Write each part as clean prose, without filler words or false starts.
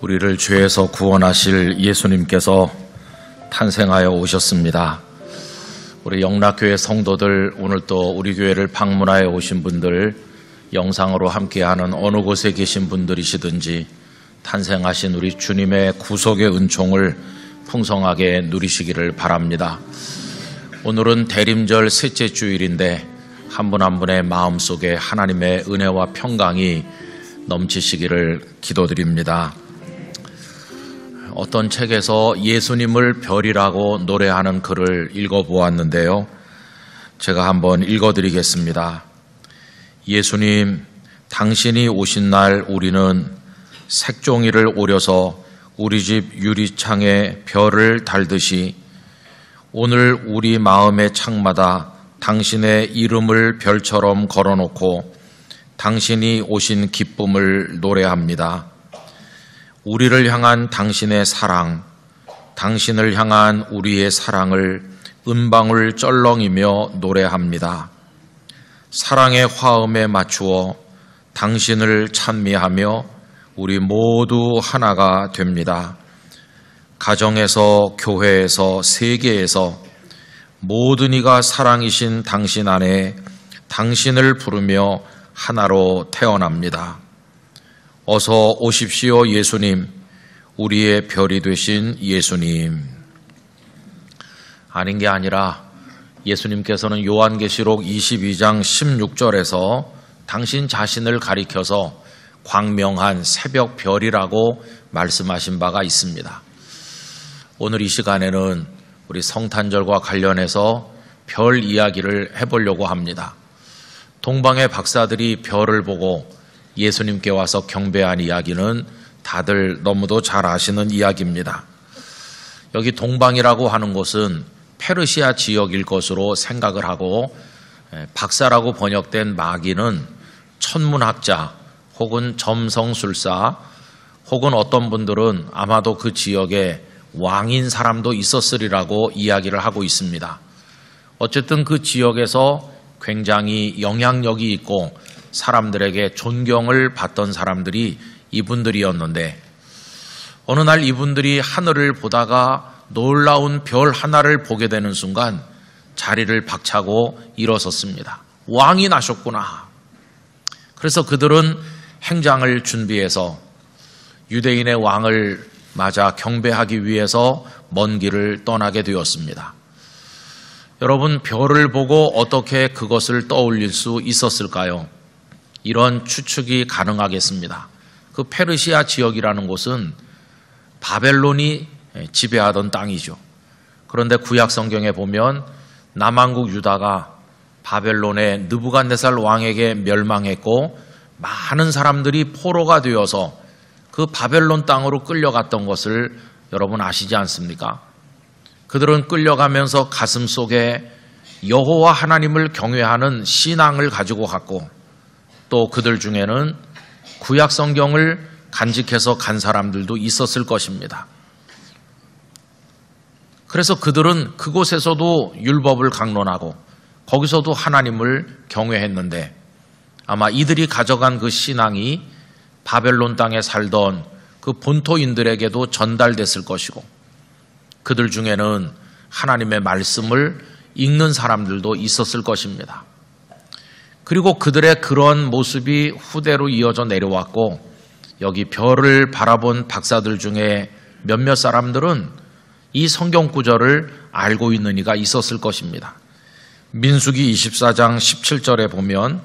우리를 죄에서 구원하실 예수님께서 탄생하여 오셨습니다. 우리 영락교회 성도들, 오늘 또 우리 교회를 방문하여 오신 분들, 영상으로 함께하는 어느 곳에 계신 분들이시든지 탄생하신 우리 주님의 구속의 은총을 풍성하게 누리시기를 바랍니다. 오늘은 대림절 셋째 주일인데 한 분 한 분의 마음속에 하나님의 은혜와 평강이 넘치시기를 기도드립니다. 어떤 책에서 예수님을 별이라고 노래하는 글을 읽어보았는데요. 제가 한번 읽어드리겠습니다. 예수님, 당신이 오신 날 우리는 색종이를 오려서 우리 집 유리창에 별을 달듯이 오늘 우리 마음의 창마다 당신의 이름을 별처럼 걸어놓고 당신이 오신 기쁨을 노래합니다. 우리를 향한 당신의 사랑, 당신을 향한 우리의 사랑을 은방울 쩔렁이며 노래합니다. 사랑의 화음에 맞추어 당신을 찬미하며 우리 모두 하나가 됩니다. 가정에서, 교회에서, 세계에서 모든 이가 사랑이신 당신 안에 당신을 부르며 하나로 태어납니다. 어서 오십시오, 예수님. 우리의 별이 되신 예수님. 아닌 게 아니라 예수님께서는 요한계시록 22장 16절에서 당신 자신을 가리켜서 광명한 새벽 별이라고 말씀하신 바가 있습니다. 오늘 이 시간에는 우리 성탄절과 관련해서 별 이야기를 해보려고 합니다. 동방의 박사들이 별을 보고 예수님께 와서 경배한 이야기는 다들 너무도 잘 아시는 이야기입니다. 여기 동방이라고 하는 곳은 페르시아 지역일 것으로 생각을 하고, 박사라고 번역된 마귀는 천문학자 혹은 점성술사 혹은 어떤 분들은 아마도 그 지역에 왕인 사람도 있었으리라고 이야기를 하고 있습니다. 어쨌든 그 지역에서 굉장히 영향력이 있고 사람들에게 존경을 받던 사람들이 이분들이었는데, 어느 날 이분들이 하늘을 보다가 놀라운 별 하나를 보게 되는 순간 자리를 박차고 일어섰습니다. 왕이 나셨구나. 그래서 그들은 행장을 준비해서 유대인의 왕을 맞아 경배하기 위해서 먼 길을 떠나게 되었습니다. 여러분, 별을 보고 어떻게 그것을 떠올릴 수 있었을까요? 이런 추측이 가능하겠습니다. 그 페르시아 지역이라는 곳은 바벨론이 지배하던 땅이죠. 그런데 구약 성경에 보면 남왕국 유다가 바벨론의 느부갓네살 왕에게 멸망했고 많은 사람들이 포로가 되어서 그 바벨론 땅으로 끌려갔던 것을 여러분 아시지 않습니까? 그들은 끌려가면서 가슴 속에 여호와 하나님을 경외하는 신앙을 가지고 갔고, 또 그들 중에는 구약 성경을 간직해서 간 사람들도 있었을 것입니다. 그래서 그들은 그곳에서도 율법을 강론하고 거기서도 하나님을 경외했는데, 아마 이들이 가져간 그 신앙이 바벨론 땅에 살던 그 본토인들에게도 전달됐을 것이고, 그들 중에는 하나님의 말씀을 읽는 사람들도 있었을 것입니다. 그리고 그들의 그런 모습이 후대로 이어져 내려왔고, 여기 별을 바라본 박사들 중에 몇몇 사람들은 이 성경 구절을 알고 있는 이가 있었을 것입니다. 민수기 24장 17절에 보면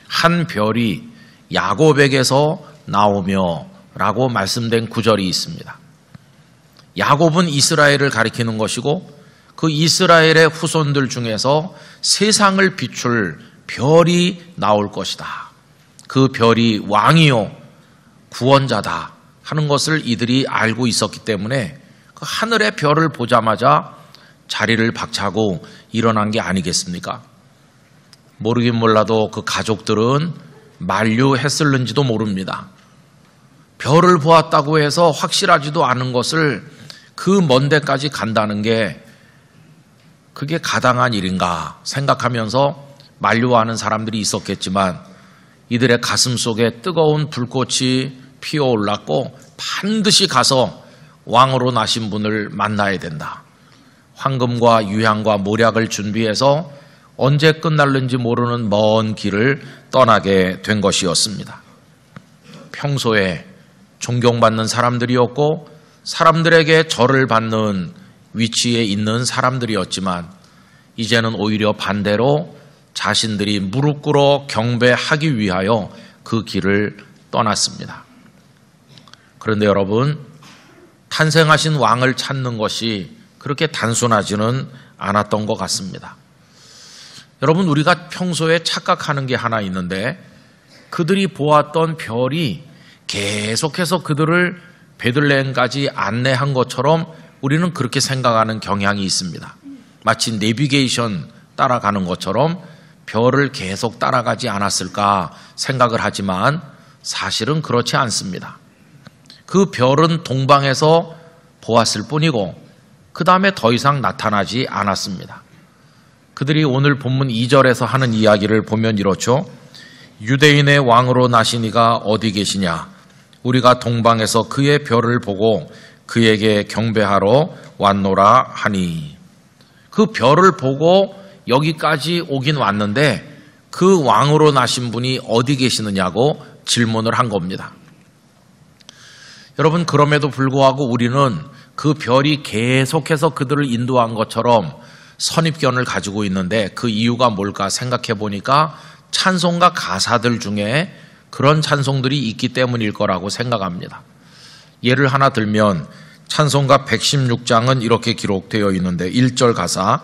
한 별이 야곱에게서 나오며 라고 말씀된 구절이 있습니다. 야곱은 이스라엘을 가리키는 것이고, 그 이스라엘의 후손들 중에서 세상을 비출 별이 나올 것이다. 그 별이 왕이요 구원자다 하는 것을 이들이 알고 있었기 때문에 그 하늘의 별을 보자마자 자리를 박차고 일어난 게 아니겠습니까? 모르긴 몰라도 그 가족들은 만류했을는지도 모릅니다. 별을 보았다고 해서 확실하지도 않은 것을 그 먼 데까지 간다는 게 그게 가당한 일인가 생각하면서 만류하는 사람들이 있었겠지만, 이들의 가슴 속에 뜨거운 불꽃이 피어올랐고 반드시 가서 왕으로 나신 분을 만나야 된다. 황금과 유향과 모략을 준비해서 언제 끝날는지 모르는 먼 길을 떠나게 된 것이었습니다. 평소에 존경받는 사람들이었고 사람들에게 절을 받는 위치에 있는 사람들이었지만 이제는 오히려 반대로 자신들이 무릎 꿇어 경배하기 위하여 그 길을 떠났습니다. 그런데 여러분, 탄생하신 왕을 찾는 것이 그렇게 단순하지는 않았던 것 같습니다. 여러분, 우리가 평소에 착각하는 게 하나 있는데 그들이 보았던 별이 계속해서 그들을 베들레헴까지 안내한 것처럼 우리는 그렇게 생각하는 경향이 있습니다. 마치 내비게이션 따라가는 것처럼 별을 계속 따라가지 않았을까 생각을 하지만 사실은 그렇지 않습니다. 그 별은 동방에서 보았을 뿐이고 그 다음에 더 이상 나타나지 않았습니다. 그들이 오늘 본문 2절에서 하는 이야기를 보면 이렇죠. 유대인의 왕으로 나신 이가 어디 계시냐? 우리가 동방에서 그의 별을 보고 그에게 경배하러 왔노라 하니. 그 별을 보고 여기까지 오긴 왔는데 그 왕으로 나신 분이 어디 계시느냐고 질문을 한 겁니다. 여러분, 그럼에도 불구하고 우리는 그 별이 계속해서 그들을 인도한 것처럼 선입견을 가지고 있는데 그 이유가 뭘까 생각해 보니까 찬송가 가사들 중에 그런 찬송들이 있기 때문일 거라고 생각합니다. 예를 하나 들면 찬송가 116장은 이렇게 기록되어 있는데 1절 가사,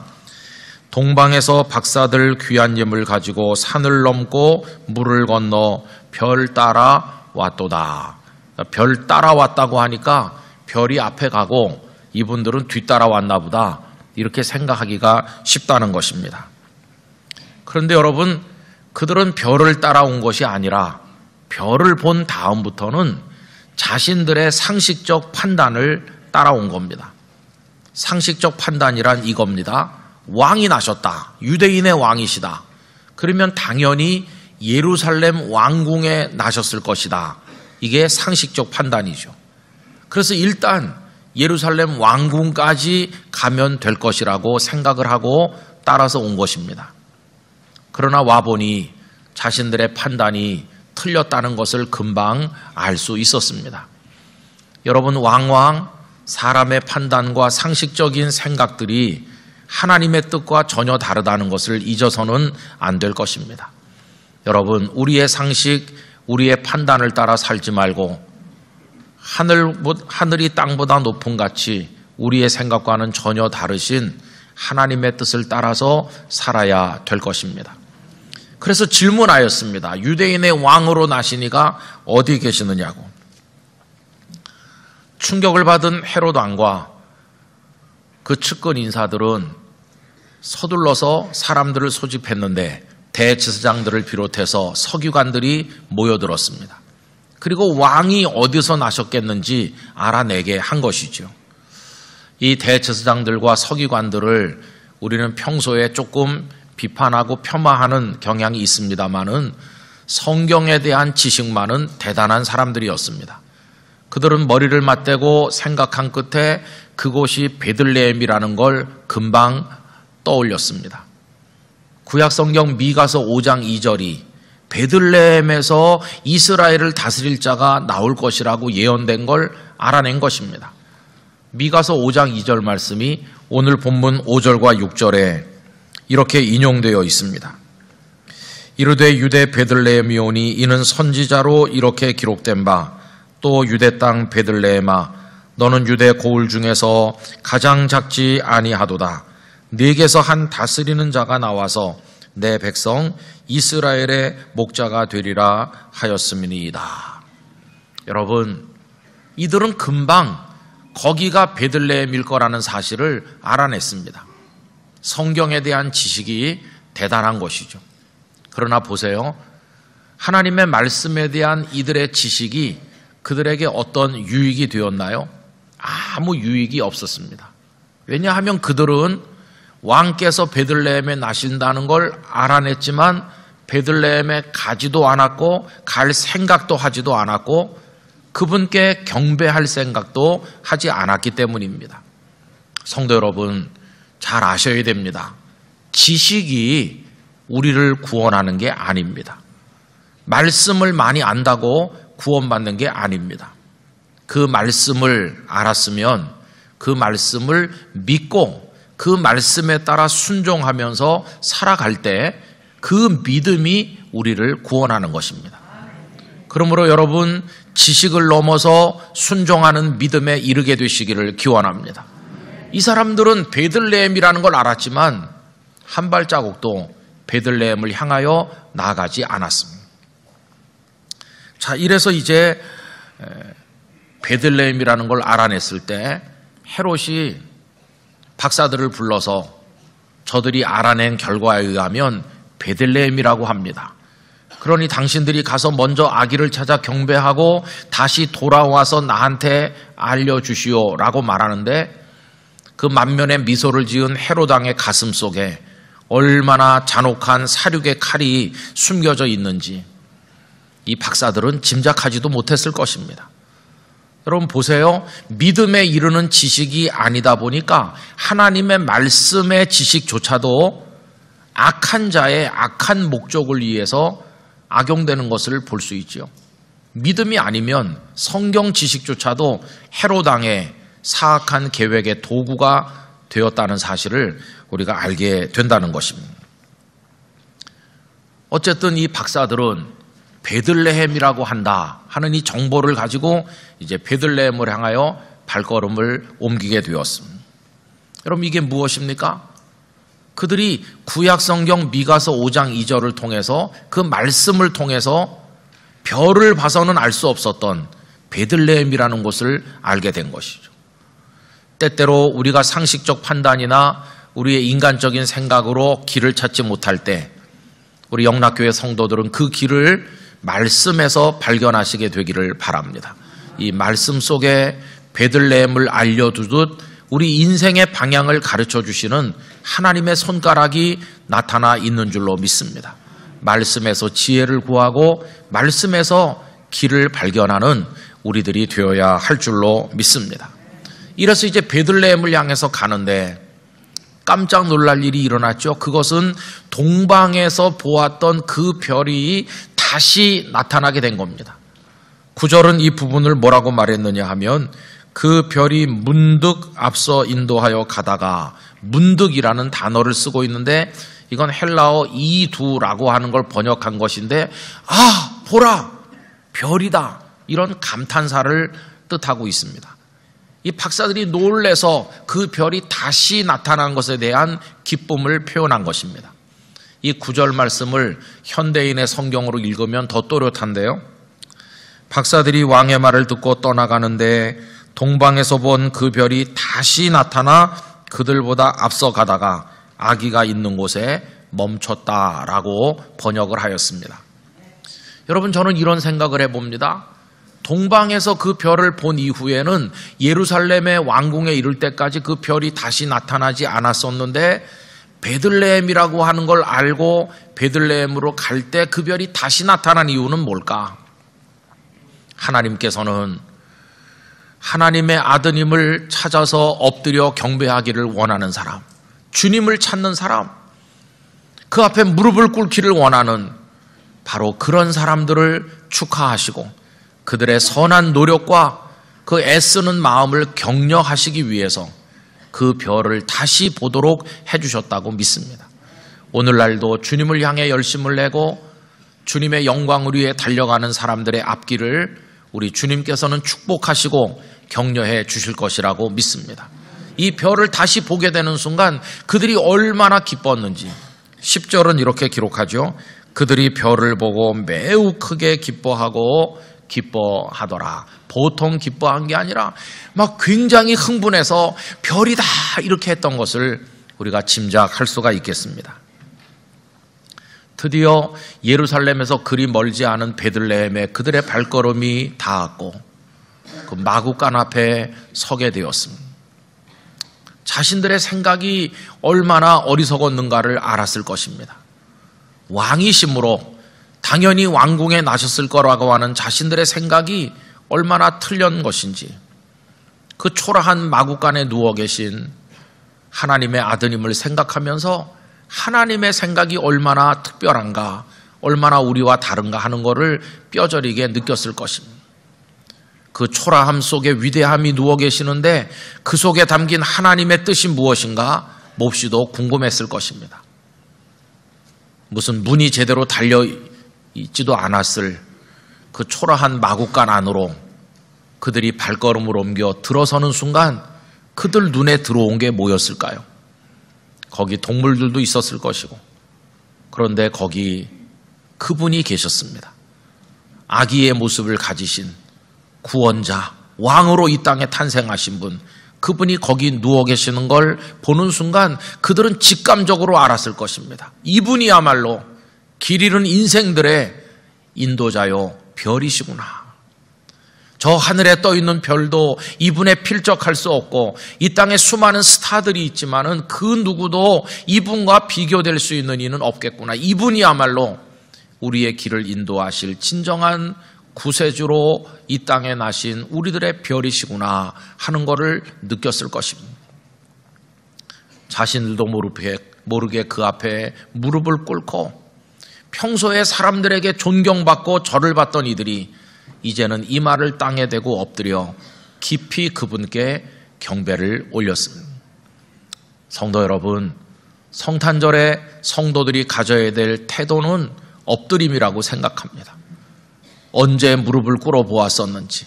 동방에서 박사들 귀한 예물 가지고 산을 넘고 물을 건너 별 따라 왔도다. 별 따라왔다고 하니까 별이 앞에 가고 이분들은 뒤따라 왔나 보다, 이렇게 생각하기가 쉽다는 것입니다. 그런데 여러분, 그들은 별을 따라온 것이 아니라 별을 본 다음부터는 자신들의 상식적 판단을 따라온 겁니다. 상식적 판단이란 이겁니다. 왕이 나셨다. 유대인의 왕이시다. 그러면 당연히 예루살렘 왕궁에 나셨을 것이다. 이게 상식적 판단이죠. 그래서 일단 예루살렘 왕궁까지 가면 될 것이라고 생각을 하고 따라서 온 것입니다. 그러나 와보니 자신들의 판단이 틀렸다는 것을 금방 알 수 있었습니다. 여러분, 왕왕 사람의 판단과 상식적인 생각들이 하나님의 뜻과 전혀 다르다는 것을 잊어서는 안 될 것입니다. 여러분, 우리의 상식, 우리의 판단을 따라 살지 말고 하늘이 땅보다 높은 같이 우리의 생각과는 전혀 다르신 하나님의 뜻을 따라서 살아야 될 것입니다. 그래서 질문하였습니다. 유대인의 왕으로 나신 이가 어디 계시느냐고. 충격을 받은 헤롯 왕과 그 측근 인사들은 서둘러서 사람들을 소집했는데 대제사장들을 비롯해서 서기관들이 모여들었습니다. 그리고 왕이 어디서 나셨겠는지 알아내게 한 것이죠. 이 대제사장들과 서기관들을 우리는 평소에 조금 비판하고 폄하하는 경향이 있습니다만은 성경에 대한 지식만은 대단한 사람들이었습니다. 그들은 머리를 맞대고 생각한 끝에 그곳이 베들레헴이라는 걸 금방 떠올렸습니다. 구약성경 미가서 5장 2절이 베들레헴에서 이스라엘을 다스릴 자가 나올 것이라고 예언된 걸 알아낸 것입니다. 미가서 5장 2절 말씀이 오늘 본문 5절과 6절에 이렇게 인용되어 있습니다. 이르되 유대 베들레헴이오니 이는 선지자로 이렇게 기록된 바, 또 유대 땅 베들레헴아 너는 유대 고을 중에서 가장 작지 아니하도다. 네게서 한 다스리는 자가 나와서 내 백성 이스라엘의 목자가 되리라 하였음이니이다. 여러분, 이들은 금방 거기가 베들레헴일 거라는 사실을 알아냈습니다. 성경에 대한 지식이 대단한 것이죠. 그러나 보세요. 하나님의 말씀에 대한 이들의 지식이 그들에게 어떤 유익이 되었나요? 아무 유익이 없었습니다. 왜냐하면 그들은 왕께서 베들레헴에 나신다는 걸 알아냈지만 베들레헴에 가지도 않았고 갈 생각도 하지도 않았고 그분께 경배할 생각도 하지 않았기 때문입니다. 성도 여러분, 잘 아셔야 됩니다. 지식이 우리를 구원하는 게 아닙니다. 말씀을 많이 안다고 구원받는 게 아닙니다. 그 말씀을 알았으면 그 말씀을 믿고 그 말씀에 따라 순종하면서 살아갈 때 그 믿음이 우리를 구원하는 것입니다. 그러므로 여러분, 지식을 넘어서 순종하는 믿음에 이르게 되시기를 기원합니다. 이 사람들은 베들레헴이라는 걸 알았지만 한 발자국도 베들레헴을 향하여 나아가지 않았습니다. 자, 이래서 이제 베들레헴이라는 걸 알아냈을 때 헤롯이 박사들을 불러서 저들이 알아낸 결과에 의하면 베들레헴이라고 합니다. 그러니 당신들이 가서 먼저 아기를 찾아 경배하고 다시 돌아와서 나한테 알려주시오라고 말하는데, 그 만면에 미소를 지은 헤롯 왕의 가슴 속에 얼마나 잔혹한 사륙의 칼이 숨겨져 있는지 이 박사들은 짐작하지도 못했을 것입니다. 여러분 보세요. 믿음에 이르는 지식이 아니다 보니까 하나님의 말씀의 지식조차도 악한 자의 악한 목적을 위해서 악용되는 것을 볼 수 있죠. 믿음이 아니면 성경 지식조차도 헤롯 왕의 사악한 계획의 도구가 되었다는 사실을 우리가 알게 된다는 것입니다. 어쨌든 이 박사들은 베들레헴이라고 한다 하는 이 정보를 가지고 이제 베들레헴을 향하여 발걸음을 옮기게 되었습니다. 여러분, 이게 무엇입니까? 그들이 구약성경 미가서 5장 2절을 통해서 그 말씀을 통해서 별을 봐서는 알 수 없었던 베들레헴이라는 곳을 알게 된 것이죠. 때때로 우리가 상식적 판단이나 우리의 인간적인 생각으로 길을 찾지 못할 때 우리 영락교회 성도들은 그 길을 말씀에서 발견하시게 되기를 바랍니다. 이 말씀 속에 베들레헴을 알려두듯 우리 인생의 방향을 가르쳐 주시는 하나님의 손가락이 나타나 있는 줄로 믿습니다. 말씀에서 지혜를 구하고 말씀에서 길을 발견하는 우리들이 되어야 할 줄로 믿습니다. 이래서 이제 베들레헴을 향해서 가는데 깜짝 놀랄 일이 일어났죠. 그것은 동방에서 보았던 그 별이 다시 나타나게 된 겁니다. 9절은 이 부분을 뭐라고 말했느냐 하면, 그 별이 문득 앞서 인도하여 가다가, 문득이라는 단어를 쓰고 있는데 이건 헬라어 이두라고 하는 걸 번역한 것인데, 아, 보라, 별이다, 이런 감탄사를 뜻하고 있습니다. 이 박사들이 놀래서 그 별이 다시 나타난 것에 대한 기쁨을 표현한 것입니다. 이 9절 말씀을 현대인의 성경으로 읽으면 더 또렷한데요. 박사들이 왕의 말을 듣고 떠나가는데 동방에서 본 그 별이 다시 나타나 그들보다 앞서 가다가 아기가 있는 곳에 멈췄다라고 번역을 하였습니다. 여러분, 저는 이런 생각을 해봅니다. 동방에서 그 별을 본 이후에는 예루살렘의 왕궁에 이를 때까지 그 별이 다시 나타나지 않았었는데, 베들레헴이라고 하는 걸 알고 베들레헴으로 갈 때 그 별이 다시 나타난 이유는 뭘까? 하나님께서는 하나님의 아드님을 찾아서 엎드려 경배하기를 원하는 사람, 주님을 찾는 사람, 그 앞에 무릎을 꿇기를 원하는 바로 그런 사람들을 축하하시고 그들의 선한 노력과 그 애쓰는 마음을 격려하시기 위해서 그 별을 다시 보도록 해주셨다고 믿습니다. 오늘날도 주님을 향해 열심을 내고 주님의 영광을 위해 달려가는 사람들의 앞길을 우리 주님께서는 축복하시고 격려해 주실 것이라고 믿습니다. 이 별을 다시 보게 되는 순간 그들이 얼마나 기뻤는지 10절은 이렇게 기록하죠. 그들이 별을 보고 매우 크게 기뻐하더라. 보통 기뻐한 게 아니라 막 굉장히 흥분해서 별이다 이렇게 했던 것을 우리가 짐작할 수가 있겠습니다. 드디어 예루살렘에서 그리 멀지 않은 베들레헴에 그들의 발걸음이 닿았고 그 마구간 앞에 서게 되었습니다. 자신들의 생각이 얼마나 어리석었는가를 알았을 것입니다. 왕이심으로 당연히 왕궁에 나셨을 거라고 하는 자신들의 생각이 얼마나 틀린 것인지, 그 초라한 마구간에 누워 계신 하나님의 아드님을 생각하면서 하나님의 생각이 얼마나 특별한가, 얼마나 우리와 다른가 하는 것을 뼈저리게 느꼈을 것입니다. 그 초라함 속에 위대함이 누워 계시는데 그 속에 담긴 하나님의 뜻이 무엇인가 몹시도 궁금했을 것입니다. 무슨 문이 제대로 달려 있지도 않았을 그 초라한 마구간 안으로 그들이 발걸음을 옮겨 들어서는 순간 그들 눈에 들어온 게 뭐였을까요? 거기 동물들도 있었을 것이고, 그런데 거기 그분이 계셨습니다. 아기의 모습을 가지신 구원자, 왕으로 이 땅에 탄생하신 분, 그분이 거기 누워 계시는 걸 보는 순간 그들은 직감적으로 알았을 것입니다. 이분이야말로 길 잃은 인생들의 인도자요 별이시구나. 저 하늘에 떠 있는 별도 이분에 필적할 수 없고, 이 땅에 수많은 스타들이 있지만은 그 누구도 이분과 비교될 수 있는 이는 없겠구나. 이분이야말로 우리의 길을 인도하실 진정한 구세주로 이 땅에 나신 우리들의 별이시구나 하는 것을 느꼈을 것입니다. 자신들도 모르게 그 앞에 무릎을 꿇고 평소에 사람들에게 존경받고 절을 받던 이들이 이제는 이마를 땅에 대고 엎드려 깊이 그분께 경배를 올렸습니다. 성도 여러분, 성탄절에 성도들이 가져야 될 태도는 엎드림이라고 생각합니다. 언제 무릎을 꿇어 보았었는지,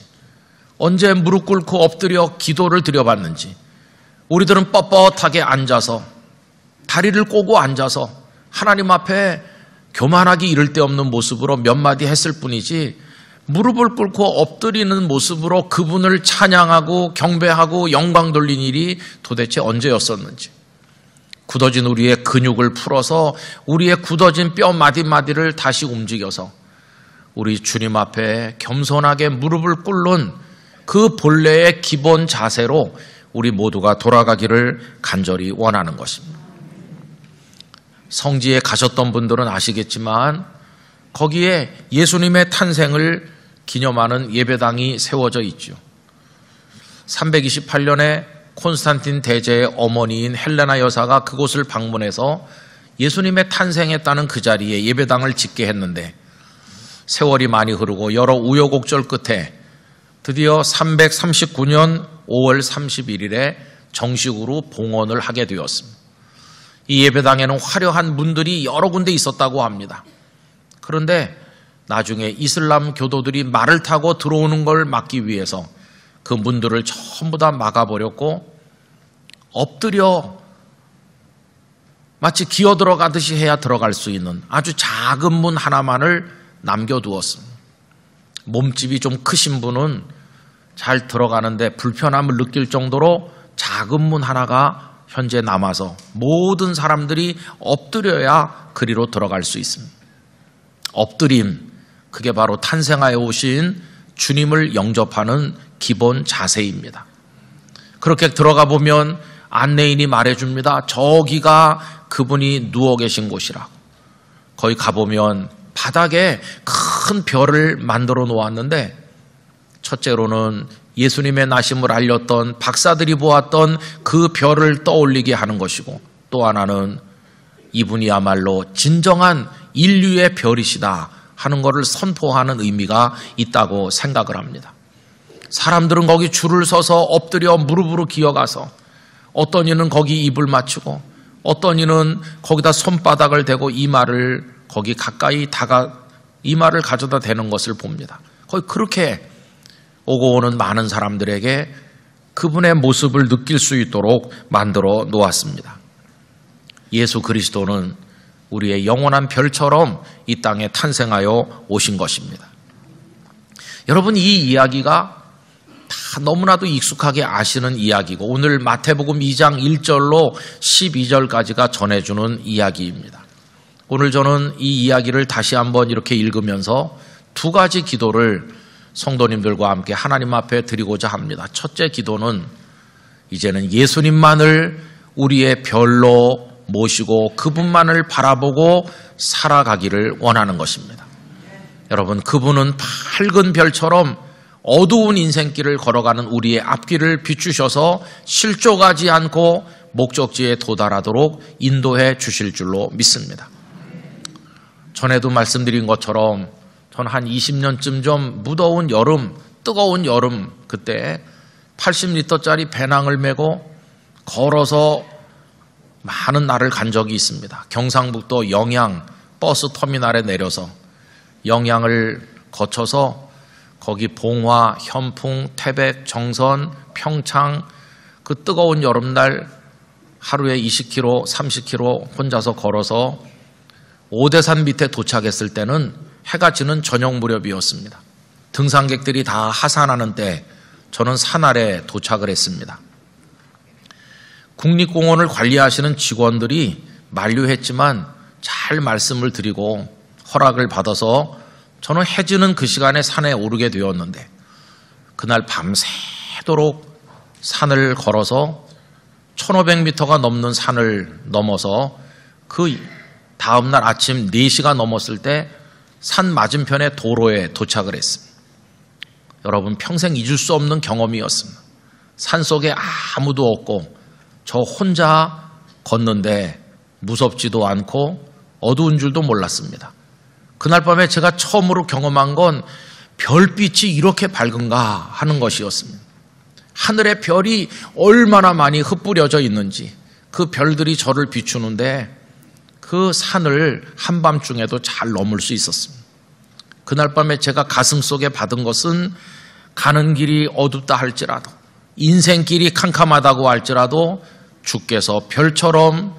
언제 무릎 꿇고 엎드려 기도를 드려봤는지, 우리들은 뻣뻣하게 앉아서, 다리를 꼬고 앉아서 하나님 앞에 교만하기 이를 데 없는 모습으로 몇 마디 했을 뿐이지, 무릎을 꿇고 엎드리는 모습으로 그분을 찬양하고 경배하고 영광 돌린 일이 도대체 언제였었는지, 굳어진 우리의 근육을 풀어서 우리의 굳어진 뼈 마디마디를 다시 움직여서 우리 주님 앞에 겸손하게 무릎을 꿇는 그 본래의 기본 자세로 우리 모두가 돌아가기를 간절히 원하는 것입니다. 성지에 가셨던 분들은 아시겠지만 거기에 예수님의 탄생을 기념하는 예배당이 세워져 있죠. 328년에 콘스탄틴 대제의 어머니인 헬레나 여사가 그곳을 방문해서 예수님의 탄생했다는 그 자리에 예배당을 짓게 했는데, 세월이 많이 흐르고 여러 우여곡절 끝에 드디어 339년 5월 31일에 정식으로 봉헌을 하게 되었습니다. 이 예배당에는 화려한 문들이 여러 군데 있었다고 합니다. 그런데 나중에 이슬람 교도들이 말을 타고 들어오는 걸 막기 위해서 그 문들을 전부 다 막아버렸고, 엎드려 마치 기어 들어가듯이 해야 들어갈 수 있는 아주 작은 문 하나만을 남겨두었습니다. 몸집이 좀 크신 분은 잘 들어가는데 불편함을 느낄 정도로 작은 문 하나가 현재 남아서 모든 사람들이 엎드려야 그리로 들어갈 수 있습니다. 엎드림, 그게 바로 탄생하여 오신 주님을 영접하는 기본 자세입니다. 그렇게 들어가 보면 안내인이 말해줍니다. 저기가 그분이 누워 계신 곳이라고. 거기 가보면 바닥에 큰 별을 만들어 놓았는데, 첫째로는 예수님의 나심을 알렸던 박사들이 보았던 그 별을 떠올리게 하는 것이고, 또 하나는 이분이야말로 진정한 인류의 별이시다 하는 것을 선포하는 의미가 있다고 생각을 합니다. 사람들은 거기 줄을 서서 엎드려 무릎으로 기어가서, 어떤 이는 거기 입을 맞추고, 어떤 이는 거기다 손바닥을 대고 이마를 거기 가까이 이마를 가져다 대는 것을 봅니다. 거의 그렇게 오고 오는 많은 사람들에게 그분의 모습을 느낄 수 있도록 만들어 놓았습니다. 예수 그리스도는 우리의 영원한 별처럼 이 땅에 탄생하여 오신 것입니다. 여러분, 이 이야기가 다 너무나도 익숙하게 아시는 이야기고, 오늘 마태복음 2장 1절로 12절까지가 전해주는 이야기입니다. 오늘 저는 이 이야기를 다시 한번 이렇게 읽으면서 두 가지 기도를 성도님들과 함께 하나님 앞에 드리고자 합니다. 첫째 기도는 이제는 예수님만을 우리의 별로 모시고 그분만을 바라보고 살아가기를 원하는 것입니다. 여러분, 그분은 밝은 별처럼 어두운 인생길을 걸어가는 우리의 앞길을 비추셔서 실족하지 않고 목적지에 도달하도록 인도해 주실 줄로 믿습니다. 전에도 말씀드린 것처럼 전 한 20년쯤 좀 무더운 여름, 뜨거운 여름 그때 80리터짜리 배낭을 메고 걸어서 많은 날을 간 적이 있습니다. 경상북도 영양 버스 터미널에 내려서 영양을 거쳐서 거기 봉화, 현풍, 태백, 정선, 평창 그 뜨거운 여름날 하루에 20km, 30km 혼자서 걸어서 오대산 밑에 도착했을 때는 해가 지는 저녁 무렵이었습니다. 등산객들이 다 하산하는 때 저는 산 아래 도착을 했습니다. 국립공원을 관리하시는 직원들이 만류했지만 잘 말씀을 드리고 허락을 받아서 저는 해 지는 그 시간에 산에 오르게 되었는데 그날 밤새도록 산을 걸어서 1500m가 넘는 산을 넘어서 그 다음날 아침 4시가 넘었을 때 산 맞은편의 도로에 도착을 했습니다. 여러분 평생 잊을 수 없는 경험이었습니다. 산속에 아무도 없고 저 혼자 걷는데 무섭지도 않고 어두운 줄도 몰랐습니다. 그날 밤에 제가 처음으로 경험한 건 별빛이 이렇게 밝은가 하는 것이었습니다. 하늘의 별이 얼마나 많이 흩뿌려져 있는지 그 별들이 저를 비추는데 그 산을 한밤중에도 잘 넘을 수 있었습니다. 그날 밤에 제가 가슴속에 받은 것은 가는 길이 어둡다 할지라도 인생길이 캄캄하다고 할지라도 주께서 별처럼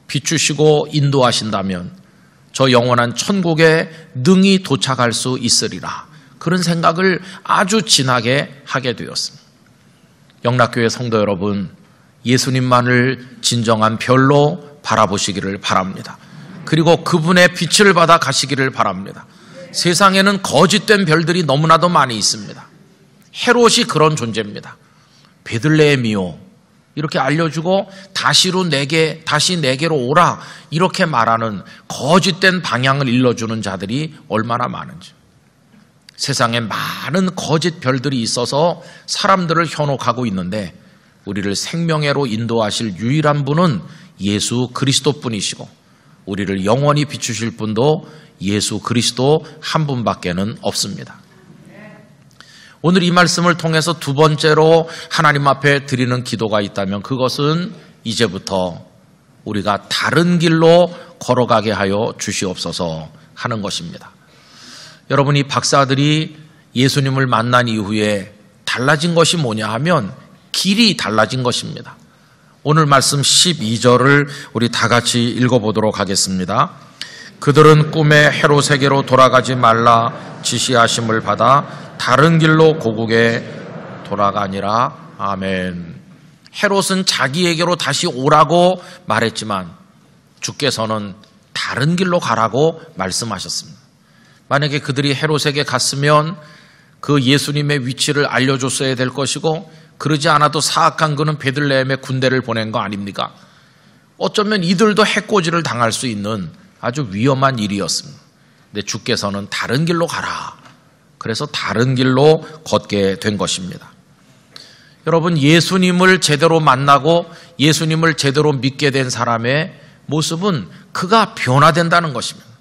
비추시고 인도하신다면 저 영원한 천국에 능히 도착할 수 있으리라. 그런 생각을 아주 진하게 하게 되었습니다. 영락교회 성도 여러분, 예수님만을 진정한 별로 바라보시기를 바랍니다. 그리고 그분의 빛을 받아 가시기를 바랍니다. 세상에는 거짓된 별들이 너무나도 많이 있습니다. 헤롯이 그런 존재입니다. 베들레헴이요 이렇게 알려주고 다시 내게로 오라 이렇게 말하는 거짓된 방향을 일러주는 자들이 얼마나 많은지. 세상에 많은 거짓 별들이 있어서 사람들을 현혹하고 있는데 우리를 생명회로 인도하실 유일한 분은 예수 그리스도뿐이시고 우리를 영원히 비추실 분도 예수 그리스도 한 분밖에는 없습니다. 오늘 이 말씀을 통해서 두 번째로 하나님 앞에 드리는 기도가 있다면 그것은 이제부터 우리가 다른 길로 걸어가게 하여 주시옵소서 하는 것입니다. 여러분, 이 박사들이 예수님을 만난 이후에 달라진 것이 뭐냐 하면 길이 달라진 것입니다. 오늘 말씀 12절을 우리 다 같이 읽어보도록 하겠습니다. 그들은 꿈에 헤롯에게로 돌아가지 말라 지시하심을 받아 다른 길로 고국에 돌아가니라. 아멘. 헤롯은 자기에게로 다시 오라고 말했지만 주께서는 다른 길로 가라고 말씀하셨습니다. 만약에 그들이 헤롯에게 갔으면 그 예수님의 위치를 알려줬어야 될 것이고 그러지 않아도 사악한 그는 베들레헴에 군대를 보낸 거 아닙니까? 어쩌면 이들도 해코지를 당할 수 있는 아주 위험한 일이었습니다. 근데 주께서는 다른 길로 가라. 그래서 다른 길로 걷게 된 것입니다. 여러분, 예수님을 제대로 만나고 예수님을 제대로 믿게 된 사람의 모습은 그가 변화된다는 것입니다.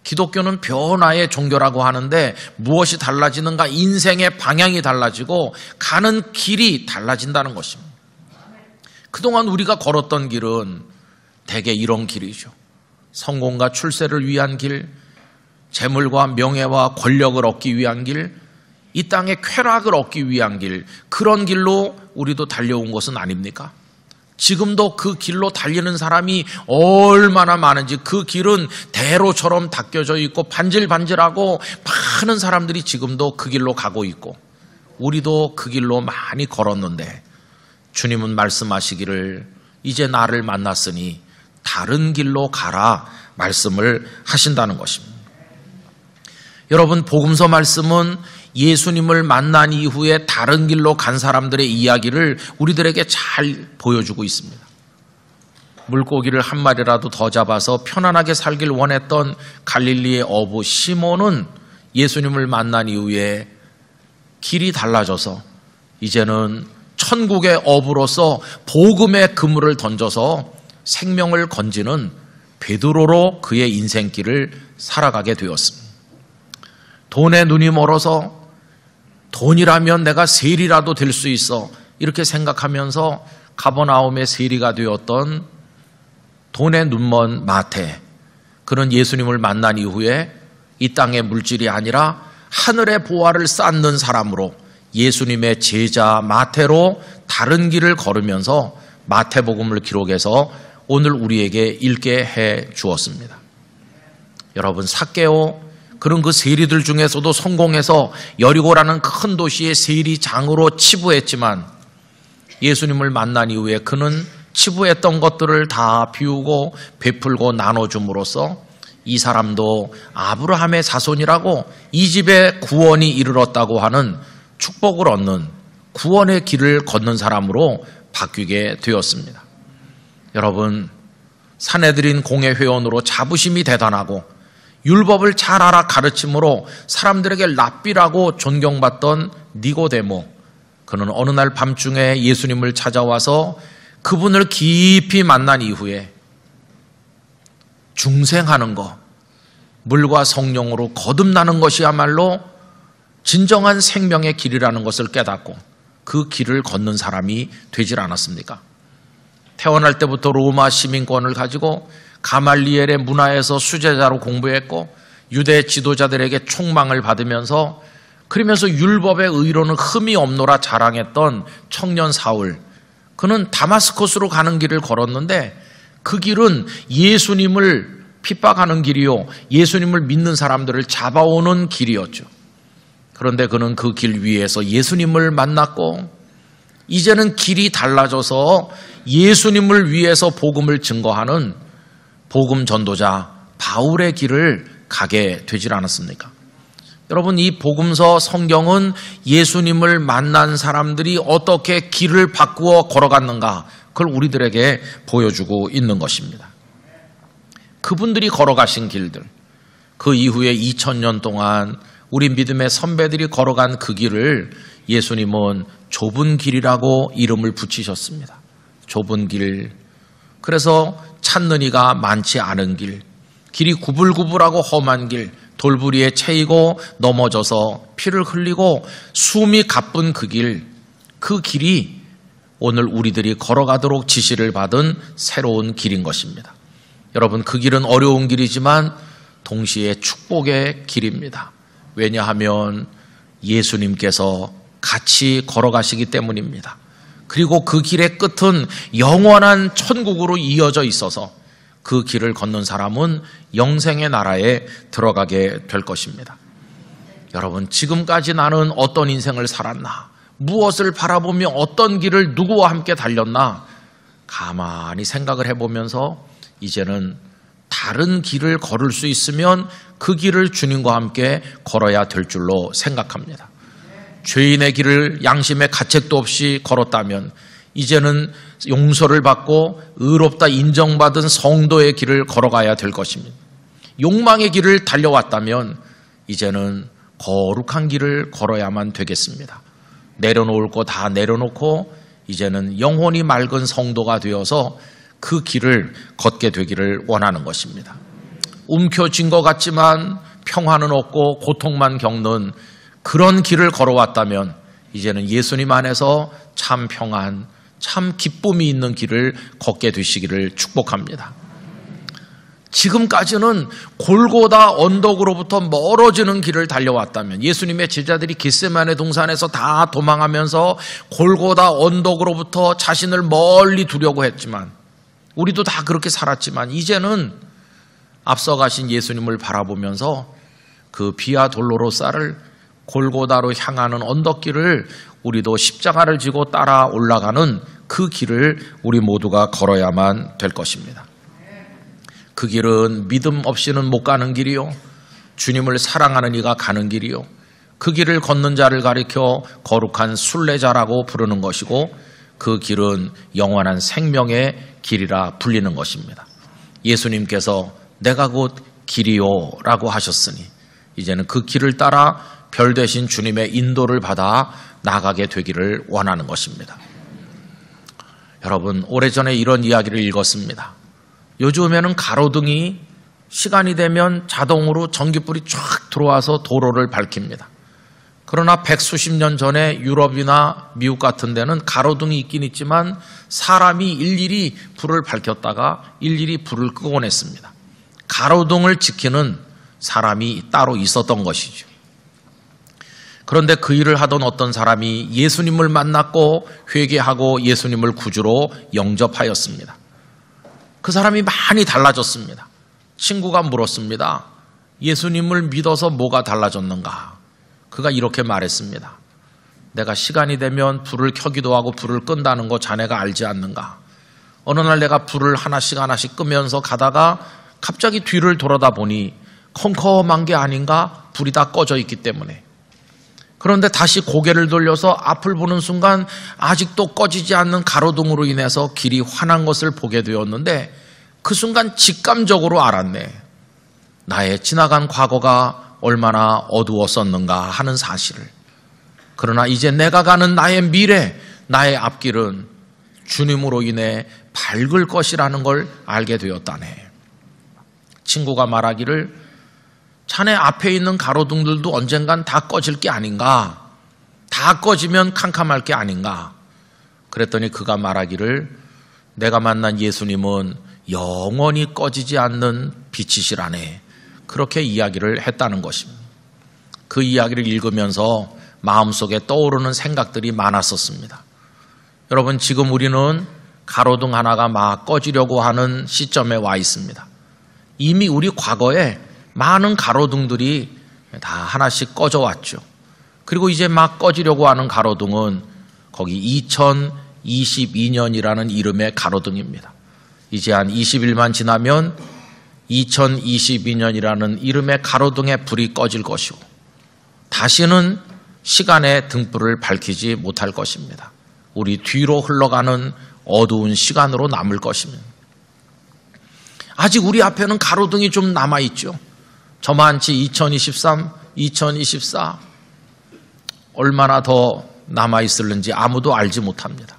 기독교는 변화의 종교라고 하는데 무엇이 달라지는가? 인생의 방향이 달라지고 가는 길이 달라진다는 것입니다. 그동안 우리가 걸었던 길은 대개 이런 길이죠. 성공과 출세를 위한 길, 재물과 명예와 권력을 얻기 위한 길, 이 땅의 쾌락을 얻기 위한 길, 그런 길로 우리도 달려온 것은 아닙니까? 지금도 그 길로 달리는 사람이 얼마나 많은지, 그 길은 대로처럼 닦여져 있고 반질반질하고 많은 사람들이 지금도 그 길로 가고 있고 우리도 그 길로 많이 걸었는데 주님은 말씀하시기를 이제 나를 만났으니 다른 길로 가라 말씀을 하신다는 것입니다. 여러분, 복음서 말씀은 예수님을 만난 이후에 다른 길로 간 사람들의 이야기를 우리들에게 잘 보여주고 있습니다. 물고기를 한 마리라도 더 잡아서 편안하게 살길 원했던 갈릴리의 어부 시몬은 예수님을 만난 이후에 길이 달라져서 이제는 천국의 어부로서 복음의 그물을 던져서 생명을 건지는 베드로로 그의 인생길을 살아가게 되었습니다. 돈에 눈이 멀어서 돈이라면 내가 세리라도 될 수 있어 이렇게 생각하면서 가버나움의 세리가 되었던 돈에 눈먼 마태, 그는 예수님을 만난 이후에 이 땅의 물질이 아니라 하늘의 보화를 쌓는 사람으로 예수님의 제자 마태로 다른 길을 걸으면서 마태복음을 기록해서 오늘 우리에게 읽게 해 주었습니다. 여러분, 삭개오, 그런 그 세리들 중에서도 성공해서 여리고라는 큰 도시의 세리장으로 치부했지만 예수님을 만난 이후에 그는 치부했던 것들을 다 비우고 베풀고 나눠줌으로써 이 사람도 아브라함의 자손이라고 이 집에 구원이 이르렀다고 하는 축복을 얻는 구원의 길을 걷는 사람으로 바뀌게 되었습니다. 여러분, 사내들인 공회회원으로 자부심이 대단하고 율법을 잘 알아 가르침으로 사람들에게 랍비라고 존경받던 니고데모, 그는 어느 날 밤중에 예수님을 찾아와서 그분을 깊이 만난 이후에 중생하는 것, 물과 성령으로 거듭나는 것이야말로 진정한 생명의 길이라는 것을 깨닫고 그 길을 걷는 사람이 되질 않았습니까? 태어날 때부터 로마 시민권을 가지고 가말리엘의 문화에서 수제자로 공부했고 유대 지도자들에게 총망을 받으면서 그러면서 율법의 의로는 흠이 없노라 자랑했던 청년 사울, 그는 다마스커스로 가는 길을 걸었는데 그 길은 예수님을 핍박하는 길이요, 예수님을 믿는 사람들을 잡아오는 길이었죠. 그런데 그는 그 길 위에서 예수님을 만났고 이제는 길이 달라져서 예수님을 위해서 복음을 증거하는 복음 전도자 바울의 길을 가게 되질 않았습니까? 여러분, 이 복음서 성경은 예수님을 만난 사람들이 어떻게 길을 바꾸어 걸어갔는가, 그걸 우리들에게 보여주고 있는 것입니다. 그분들이 걸어가신 길들, 그 이후에 2000년 동안 우리 믿음의 선배들이 걸어간 그 길을 예수님은 좁은 길이라고 이름을 붙이셨습니다. 좁은 길. 그래서 찾는 이가 많지 않은 길, 길이 구불구불하고 험한 길, 돌부리에 채이고 넘어져서 피를 흘리고 숨이 가쁜 그 길, 그 길이 오늘 우리들이 걸어가도록 지시를 받은 새로운 길인 것입니다. 여러분, 그 길은 어려운 길이지만 동시에 축복의 길입니다. 왜냐하면 예수님께서 같이 걸어가시기 때문입니다. 그리고 그 길의 끝은 영원한 천국으로 이어져 있어서 그 길을 걷는 사람은 영생의 나라에 들어가게 될 것입니다. 여러분, 지금까지 나는 어떤 인생을 살았나? 무엇을 바라보며 어떤 길을 누구와 함께 달렸나? 가만히 생각을 해보면서 이제는 다른 길을 걸을 수 있으면 그 길을 주님과 함께 걸어야 될 줄로 생각합니다. 죄인의 길을 양심의 가책도 없이 걸었다면 이제는 용서를 받고 의롭다 인정받은 성도의 길을 걸어가야 될 것입니다. 욕망의 길을 달려왔다면 이제는 거룩한 길을 걸어야만 되겠습니다. 내려놓을 거 다 내려놓고 이제는 영혼이 맑은 성도가 되어서 그 길을 걷게 되기를 원하는 것입니다. 움켜쥔 것 같지만 평화는 없고 고통만 겪는 그런 길을 걸어왔다면 이제는 예수님 안에서 참 평안, 참 기쁨이 있는 길을 걷게 되시기를 축복합니다. 지금까지는 골고다 언덕으로부터 멀어지는 길을 달려왔다면, 예수님의 제자들이 겟세마네 동산에서 다 도망하면서 골고다 언덕으로부터 자신을 멀리 두려고 했지만, 우리도 다 그렇게 살았지만 이제는 앞서가신 예수님을 바라보면서 그 비아 돌로로사를 골고다로 향하는 언덕길을 우리도 십자가를 지고 따라 올라가는 그 길을 우리 모두가 걸어야만 될 것입니다. 그 길은 믿음 없이는 못 가는 길이요, 주님을 사랑하는 이가 가는 길이요, 그 길을 걷는 자를 가리켜 거룩한 순례자라고 부르는 것이고, 그 길은 영원한 생명의 길이라 불리는 것입니다. 예수님께서 내가 곧 길이요 라고 하셨으니 이제는 그 길을 따라 별 대신 주님의 인도를 받아 나가게 되기를 원하는 것입니다. 여러분, 오래전에 이런 이야기를 읽었습니다. 요즘에는 가로등이 시간이 되면 자동으로 전기불이 쫙 들어와서 도로를 밝힙니다. 그러나 백수십 년 전에 유럽이나 미국 같은 데는 가로등이 있긴 있지만 사람이 일일이 불을 밝혔다가 일일이 불을 끄곤 했습니다. 가로등을 지키는 사람이 따로 있었던 것이죠. 그런데 그 일을 하던 어떤 사람이 예수님을 만났고 회개하고 예수님을 구주로 영접하였습니다. 그 사람이 많이 달라졌습니다. 친구가 물었습니다. 예수님을 믿어서 뭐가 달라졌는가? 그가 이렇게 말했습니다. 내가 시간이 되면 불을 켜기도 하고 불을 끈다는 거 자네가 알지 않는가? 어느 날 내가 불을 하나씩 하나씩 끄면서 가다가 갑자기 뒤를 돌아다 보니 컴컴한 게 아닌가? 불이 다 꺼져 있기 때문에. 그런데 다시 고개를 돌려서 앞을 보는 순간 아직도 꺼지지 않는 가로등으로 인해서 길이 환한 것을 보게 되었는데 그 순간 직감적으로 알았네. 나의 지나간 과거가 얼마나 어두웠었는가 하는 사실을. 그러나 이제 내가 가는 나의 미래, 나의 앞길은 주님으로 인해 밝을 것이라는 걸 알게 되었다네. 친구가 말하기를 자네 앞에 있는 가로등들도 언젠간 다 꺼질 게 아닌가? 다 꺼지면 캄캄할 게 아닌가? 그랬더니 그가 말하기를 내가 만난 예수님은 영원히 꺼지지 않는 빛이시라네. 그렇게 이야기를 했다는 것입니다. 그 이야기를 읽으면서 마음속에 떠오르는 생각들이 많았었습니다. 여러분, 지금 우리는 가로등 하나가 막 꺼지려고 하는 시점에 와 있습니다. 이미 우리 과거에 많은 가로등들이 다 하나씩 꺼져 왔죠. 그리고 이제 막 꺼지려고 하는 가로등은 거기 2022년이라는 이름의 가로등입니다. 이제 한 20일만 지나면 2022년이라는 이름의 가로등의 불이 꺼질 것이고 다시는 시간의 등불을 밝히지 못할 것입니다. 우리 뒤로 흘러가는 어두운 시간으로 남을 것입니다. 아직 우리 앞에는 가로등이 좀 남아있죠. 저만치 2023, 2024 얼마나 더 남아있을는지 아무도 알지 못합니다.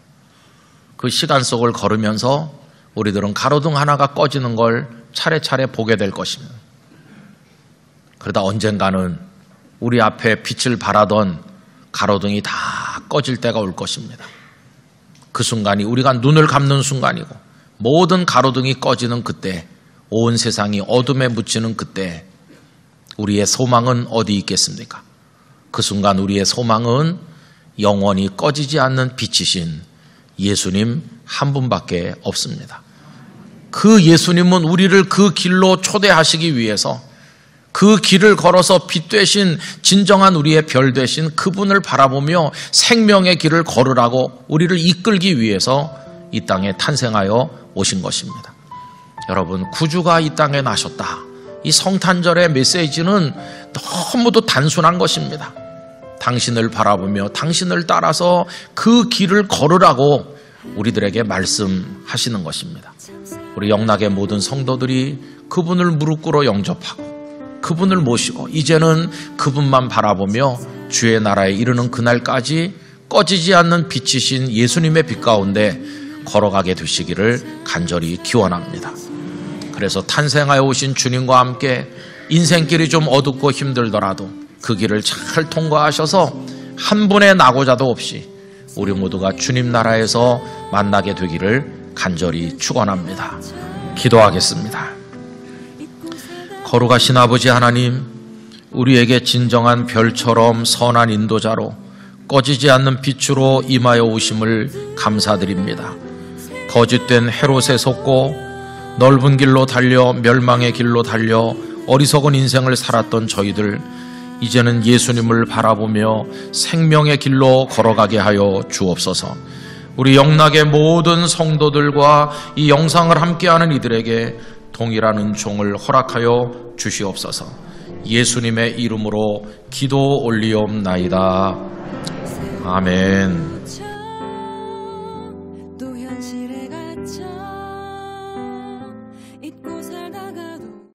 그 시간 속을 걸으면서 우리들은 가로등 하나가 꺼지는 걸 차례차례 보게 될 것입니다. 그러다 언젠가는 우리 앞에 빛을 발하던 가로등이 다 꺼질 때가 올 것입니다. 그 순간이 우리가 눈을 감는 순간이고 모든 가로등이 꺼지는 그때, 온 세상이 어둠에 묻히는 그때 우리의 소망은 어디 있겠습니까? 그 순간 우리의 소망은 영원히 꺼지지 않는 빛이신 예수님 한 분밖에 없습니다. 그 예수님은 우리를 그 길로 초대하시기 위해서 그 길을 걸어서 빛 되신 진정한 우리의 별 되신 그분을 바라보며 생명의 길을 걸으라고 우리를 이끌기 위해서 이 땅에 탄생하여 오신 것입니다. 여러분, 구주가 이 땅에 나셨다. 이 성탄절의 메시지는 너무도 단순한 것입니다. 당신을 바라보며 당신을 따라서 그 길을 걸으라고 우리들에게 말씀하시는 것입니다. 우리 영락의 모든 성도들이 그분을 무릎 꿇어 영접하고 그분을 모시고 이제는 그분만 바라보며 주의 나라에 이르는 그날까지 꺼지지 않는 빛이신 예수님의 빛 가운데 걸어가게 되시기를 간절히 기원합니다. 그래서 탄생하여 오신 주님과 함께 인생길이 좀 어둡고 힘들더라도 그 길을 잘 통과하셔서 한 분의 낙오자도 없이 우리 모두가 주님 나라에서 만나게 되기를 간절히 축원합니다. 기도하겠습니다. 거룩하신 아버지 하나님, 우리에게 진정한 별처럼 선한 인도자로 꺼지지 않는 빛으로 임하여 오심을 감사드립니다. 거짓된 헤롯에 속고 넓은 길로 달려 멸망의 길로 달려 어리석은 인생을 살았던 저희들, 이제는 예수님을 바라보며 생명의 길로 걸어가게 하여 주옵소서. 우리 영락의 모든 성도들과 이 영상을 함께하는 이들에게 동일한 은총을 허락하여 주시옵소서. 예수님의 이름으로 기도 올리옵나이다. 아멘.